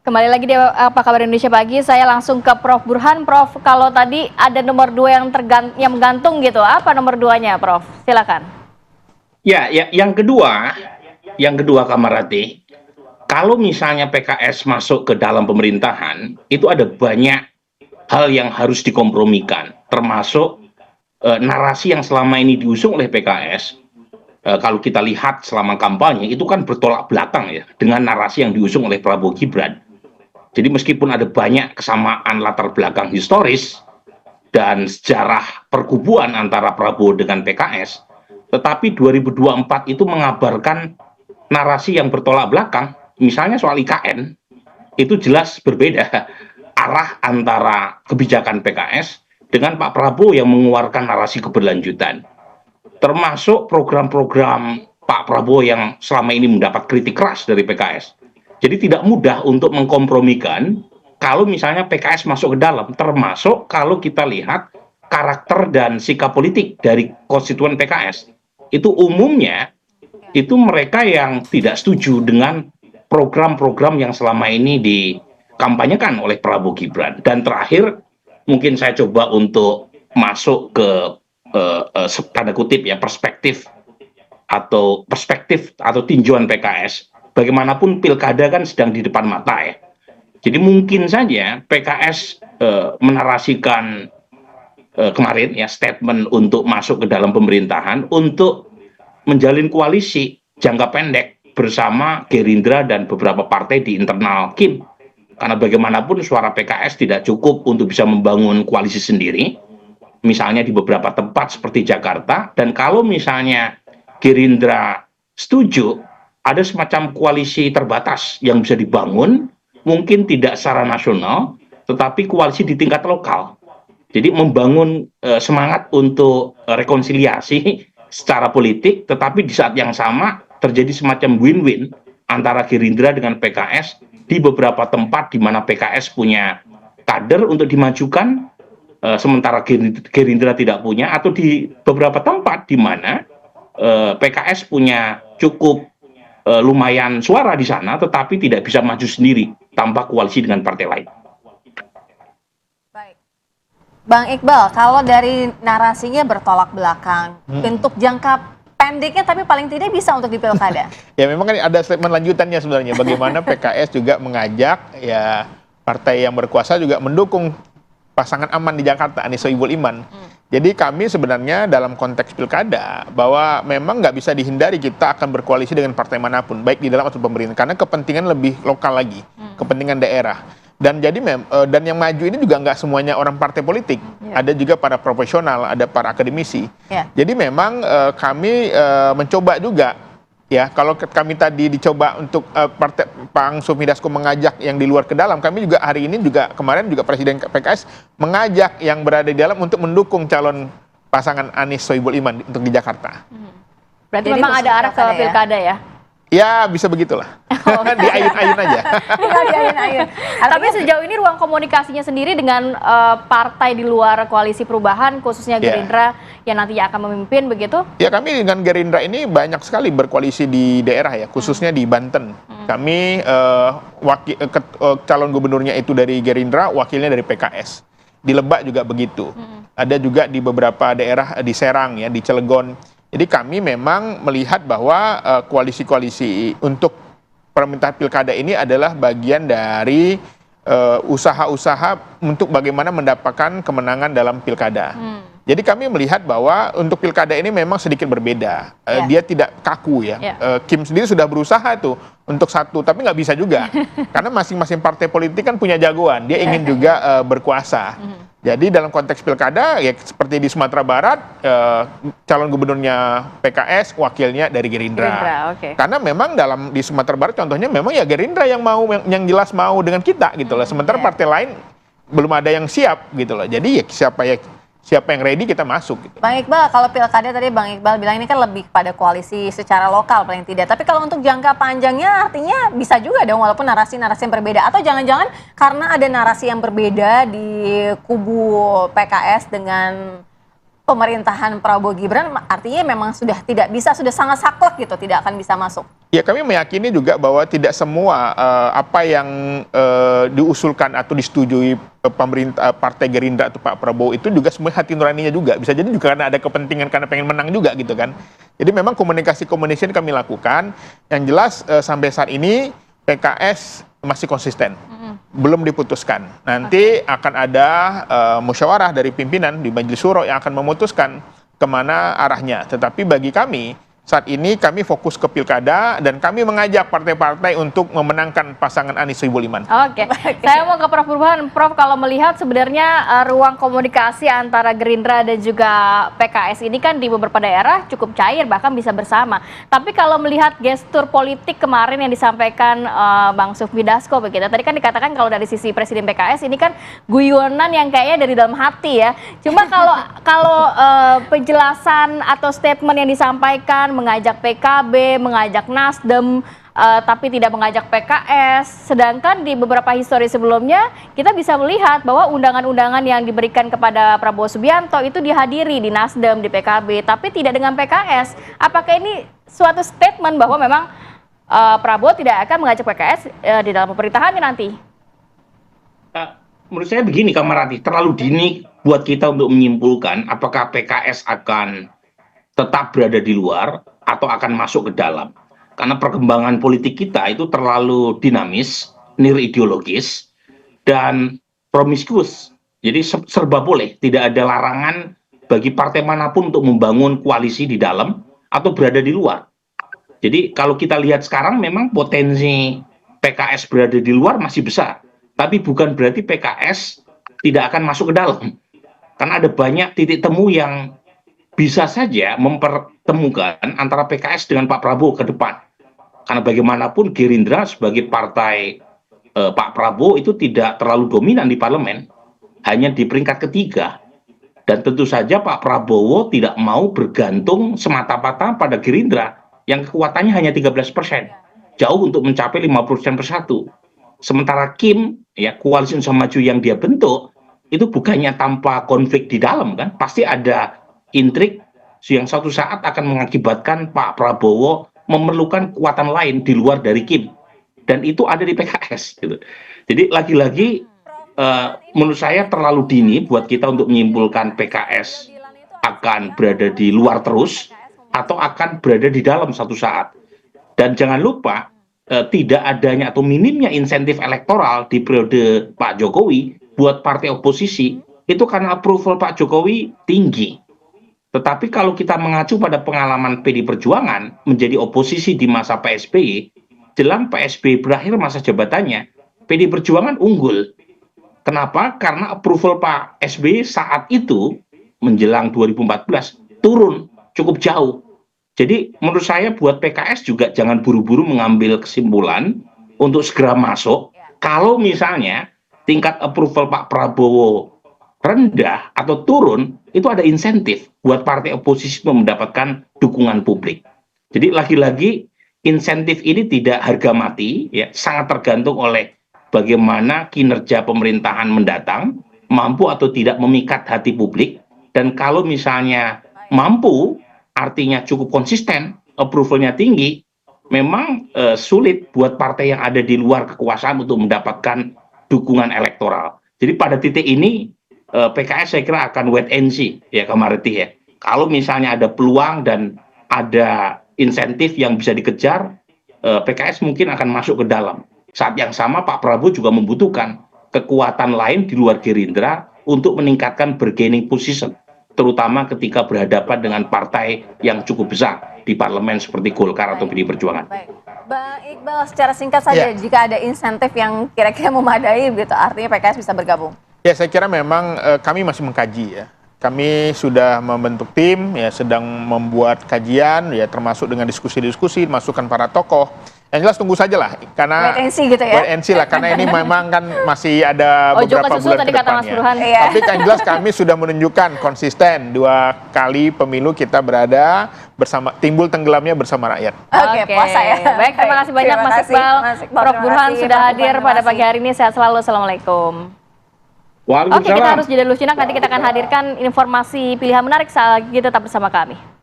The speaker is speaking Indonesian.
Kembali lagi di Apa Kabar Indonesia Pagi, saya langsung ke Prof. Burhan. Prof, kalau tadi ada nomor 2 yang menggantung gitu, apa nomor 2-nya, Prof? Silakan. Ya, yang kedua Kamarati, kalau misalnya PKS masuk ke dalam pemerintahan, itu ada banyak hal yang harus dikompromikan, termasuk narasi yang selama ini diusung oleh PKS. Kalau kita lihat selama kampanye, itu kan bertolak belakang ya dengan narasi yang diusung oleh Prabowo Gibran. Jadi meskipun ada banyak kesamaan latar belakang historis dan sejarah perkubuan antara Prabowo dengan PKS, tetapi 2024 itu mengabarkan narasi yang bertolak belakang. Misalnya soal IKN, itu jelas berbeda arah antara kebijakan PKS dengan Pak Prabowo yang mengeluarkan narasi keberlanjutan. Termasuk program-program Pak Prabowo yang selama ini mendapat kritik keras dari PKS. Jadi tidak mudah untuk mengkompromikan kalau misalnya PKS masuk ke dalam, termasuk kalau kita lihat karakter dan sikap politik dari konstituen PKS. Itu umumnya itu mereka yang tidak setuju dengan program-program yang selama ini dikampanyekan oleh Prabowo Gibran. Dan terakhir, mungkin saya coba untuk masuk ke tanda kutip ya perspektif atau tinjauan PKS. Bagaimanapun pilkada kan sedang di depan mata ya. Jadi mungkin saja PKS menarasikan kemarin ya statement untuk masuk ke dalam pemerintahan untuk menjalin koalisi jangka pendek bersama Gerindra dan beberapa partai di internal Kim. Karena bagaimanapun suara PKS tidak cukup untuk bisa membangun koalisi sendiri, misalnya di beberapa tempat seperti Jakarta, dan kalau misalnya Gerindra setuju, ada semacam koalisi terbatas yang bisa dibangun, mungkin tidak secara nasional, tetapi koalisi di tingkat lokal. Jadi membangun semangat untuk rekonsiliasi secara politik, tetapi di saat yang sama terjadi semacam win-win antara Gerindra dengan PKS di beberapa tempat di mana PKS punya kader untuk dimajukan, sementara Gerindra tidak punya, atau di beberapa tempat di mana PKS punya cukup lumayan suara di sana, tetapi tidak bisa maju sendiri tanpa koalisi dengan partai lain. Baik. Bang Iqbal, kalau dari narasinya bertolak belakang, untuk jangka pendeknya tapi paling tidak bisa untuk di pilkada. Ya memang kan ada statement lanjutannya sebenarnya, bagaimana PKS juga mengajak ya partai yang berkuasa juga mendukung pasangan aman di Jakarta, Anies Sohibul Iman. Jadi kami sebenarnya dalam konteks pilkada bahwa memang nggak bisa dihindari kita akan berkoalisi dengan partai manapun, baik di dalam atau pemerintah, karena kepentingan lebih lokal lagi, kepentingan daerah. Dan jadi dan yang maju ini juga nggak semuanya orang partai politik, ada juga para profesional, ada para akademisi. Jadi memang kami mencoba juga. Ya, kalau kami tadi dicoba untuk partai Pak Sufmi Dasko mengajak yang di luar ke dalam, kami juga hari ini juga kemarin juga Presiden PKS mengajak yang berada di dalam untuk mendukung calon pasangan Anies Sohibul Iman untuk di Jakarta. Berarti memang ada arah ke pilkada ya? Ya, bisa begitulah. Di ayun-ayun aja. Di ayun-ayun. Tapi sejauh ini ruang komunikasinya sendiri dengan partai di luar koalisi perubahan, khususnya Gerindra yang nantinya akan memimpin begitu? Ya, kami dengan Gerindra ini banyak sekali berkoalisi di daerah ya, khususnya di Banten. Kami calon gubernurnya itu dari Gerindra, wakilnya dari PKS. Di Lebak juga begitu. Ada juga di beberapa daerah di Serang ya, di Cilegon. Jadi kami memang melihat bahwa koalisi-koalisi untuk permintaan pilkada ini adalah bagian dari usaha-usaha untuk bagaimana mendapatkan kemenangan dalam pilkada. Jadi kami melihat bahwa untuk pilkada ini memang sedikit berbeda. Dia tidak kaku ya. Kim sendiri sudah berusaha tuh untuk satu, tapi nggak bisa juga. Karena masing-masing partai politik kan punya jagoan. Dia ingin juga berkuasa. Jadi dalam konteks pilkada, ya seperti di Sumatera Barat, calon gubernurnya PKS, wakilnya dari Gerindra. Karena memang di Sumatera Barat contohnya memang ya Gerindra yang mau, yang jelas mau dengan kita gitu loh. Sementara partai lain belum ada yang siap gitu loh. Jadi ya siapa yang ready kita masuk. Gitu. Bang Iqbal, kalau pilkada tadi Bang Iqbal bilang ini kan lebih pada koalisi secara lokal paling tidak. Tapi kalau untuk jangka panjangnya artinya bisa juga dong walaupun narasi-narasi yang berbeda. Atau jangan-jangan karena ada narasi yang berbeda di kubu PKS dengan pemerintahan Prabowo Gibran artinya memang sudah tidak bisa, sudah sangat saklek gitu, tidak akan bisa masuk. Ya, kami meyakini juga bahwa tidak semua apa yang diusulkan atau disetujui pemerintah Partai Gerindra atau Pak Prabowo itu juga semua hati nuraninya juga. Bisa jadi juga karena ada kepentingan, karena pengen menang juga gitu kan. Jadi memang komunikasi kami lakukan. Yang jelas sampai saat ini PKS masih konsisten. Belum diputuskan. Nanti akan ada musyawarah dari pimpinan di Majelis Syuro yang akan memutuskan kemana arahnya. Tetapi bagi kami, saat ini kami fokus ke pilkada dan kami mengajak partai-partai untuk memenangkan pasangan Anies Sohibul Iman. Oke, saya mau ke Prof. Burhan. Prof, kalau melihat sebenarnya ruang komunikasi antara Gerindra dan juga PKS ini kan di beberapa daerah cukup cair, bahkan bisa bersama. Tapi kalau melihat gestur politik kemarin yang disampaikan Bang Sufmi Dasko begitu, tadi kan dikatakan kalau dari sisi Presiden PKS ini kan guyonan yang kayaknya dari dalam hati ya. Cuma kalau penjelasan atau statement yang disampaikan mengajak PKB, mengajak Nasdem, tapi tidak mengajak PKS. Sedangkan di beberapa histori sebelumnya, kita bisa melihat bahwa undangan-undangan yang diberikan kepada Prabowo Subianto itu dihadiri di Nasdem, di PKB, tapi tidak dengan PKS. Apakah ini suatu statement bahwa memang Prabowo tidak akan mengajak PKS di dalam pemerintahannya nanti? Menurut saya begini, Kak Marati, terlalu dini buat kita untuk menyimpulkan apakah PKS akan tetap berada di luar atau akan masuk ke dalam. Karena perkembangan politik kita itu terlalu dinamis, nir ideologis, dan promiskuus. Jadi serba boleh, tidak ada larangan bagi partai manapun untuk membangun koalisi di dalam atau berada di luar. Jadi kalau kita lihat sekarang memang potensi PKS berada di luar masih besar. Tapi bukan berarti PKS tidak akan masuk ke dalam. Karena ada banyak titik temu yang bisa saja mempertemukan antara PKS dengan Pak Prabowo ke depan. Karena bagaimanapun Gerindra sebagai partai Pak Prabowo itu tidak terlalu dominan di parlemen, hanya di peringkat ketiga. Dan tentu saja Pak Prabowo tidak mau bergantung semata-mata pada Gerindra yang kekuatannya hanya 13%. Jauh untuk mencapai 50% persatu. Sementara Kim, ya koalisi Indonesia Maju yang dia bentuk, itu bukannya tanpa konflik di dalam kan, pasti ada intrik yang suatu saat akan mengakibatkan Pak Prabowo memerlukan kekuatan lain di luar dari Kim, dan itu ada di PKS gitu. Jadi lagi-lagi menurut saya terlalu dini buat kita untuk menyimpulkan PKS akan berada di luar terus atau akan berada di dalam satu saat. Dan jangan lupa tidak adanya atau minimnya insentif elektoral di periode Pak Jokowi buat partai oposisi itu karena approval Pak Jokowi tinggi. Tetapi kalau kita mengacu pada pengalaman PD Perjuangan menjadi oposisi di masa PSBY, jelang PSBY berakhir masa jabatannya, PD Perjuangan unggul. Kenapa? Karena approval Pak SBY saat itu menjelang 2014 turun cukup jauh. Jadi menurut saya buat PKS juga jangan buru-buru mengambil kesimpulan untuk segera masuk. Kalau misalnya tingkat approval Pak Prabowo rendah atau turun, itu ada insentif buat partai oposisi mendapatkan dukungan publik. Jadi lagi-lagi insentif ini tidak harga mati, ya, sangat tergantung oleh bagaimana kinerja pemerintahan mendatang, mampu atau tidak memikat hati publik, dan kalau misalnya mampu, artinya cukup konsisten, approvalnya tinggi, memang sulit buat partai yang ada di luar kekuasaan untuk mendapatkan dukungan elektoral. Jadi pada titik ini PKS saya kira akan wait and see ya Kak Marti ya. Kalau misalnya ada peluang dan ada insentif yang bisa dikejar, PKS mungkin akan masuk ke dalam. Saat yang sama Pak Prabowo juga membutuhkan kekuatan lain di luar Gerindra untuk meningkatkan bargaining position, terutama ketika berhadapan dengan partai yang cukup besar di parlemen seperti Golkar atau PD Perjuangan. Baik. Bang Iqbal, secara singkat saja, jika ada insentif yang kira-kira memadai, gitu, artinya PKS bisa bergabung? Ya, saya kira memang kami masih mengkaji ya. Kami sudah membentuk tim, ya sedang membuat kajian, ya termasuk dengan diskusi-diskusi, masukan para tokoh. Yang jelas tunggu saja lah, karena wait and see gitu ya? Wait and see lah, karena ini memang kan masih ada beberapa bulan tadi ke kata Mas depannya. Burhan. Tapi yang jelas kami sudah menunjukkan konsisten 2 kali pemilu kita berada bersama, timbul tenggelamnya bersama rakyat. Oke, puasa ya. Baik, terima kasih banyak Mas Iqbal. Prof. Burhan sudah hadir pada pagi hari ini. Sehat selalu. Assalamualaikum. Waalaikumsalam. Oke, kita harus jeda dulu, Cinak. Nanti kita akan hadirkan informasi pilihan menarik saat lagi. Tetap bersama kami.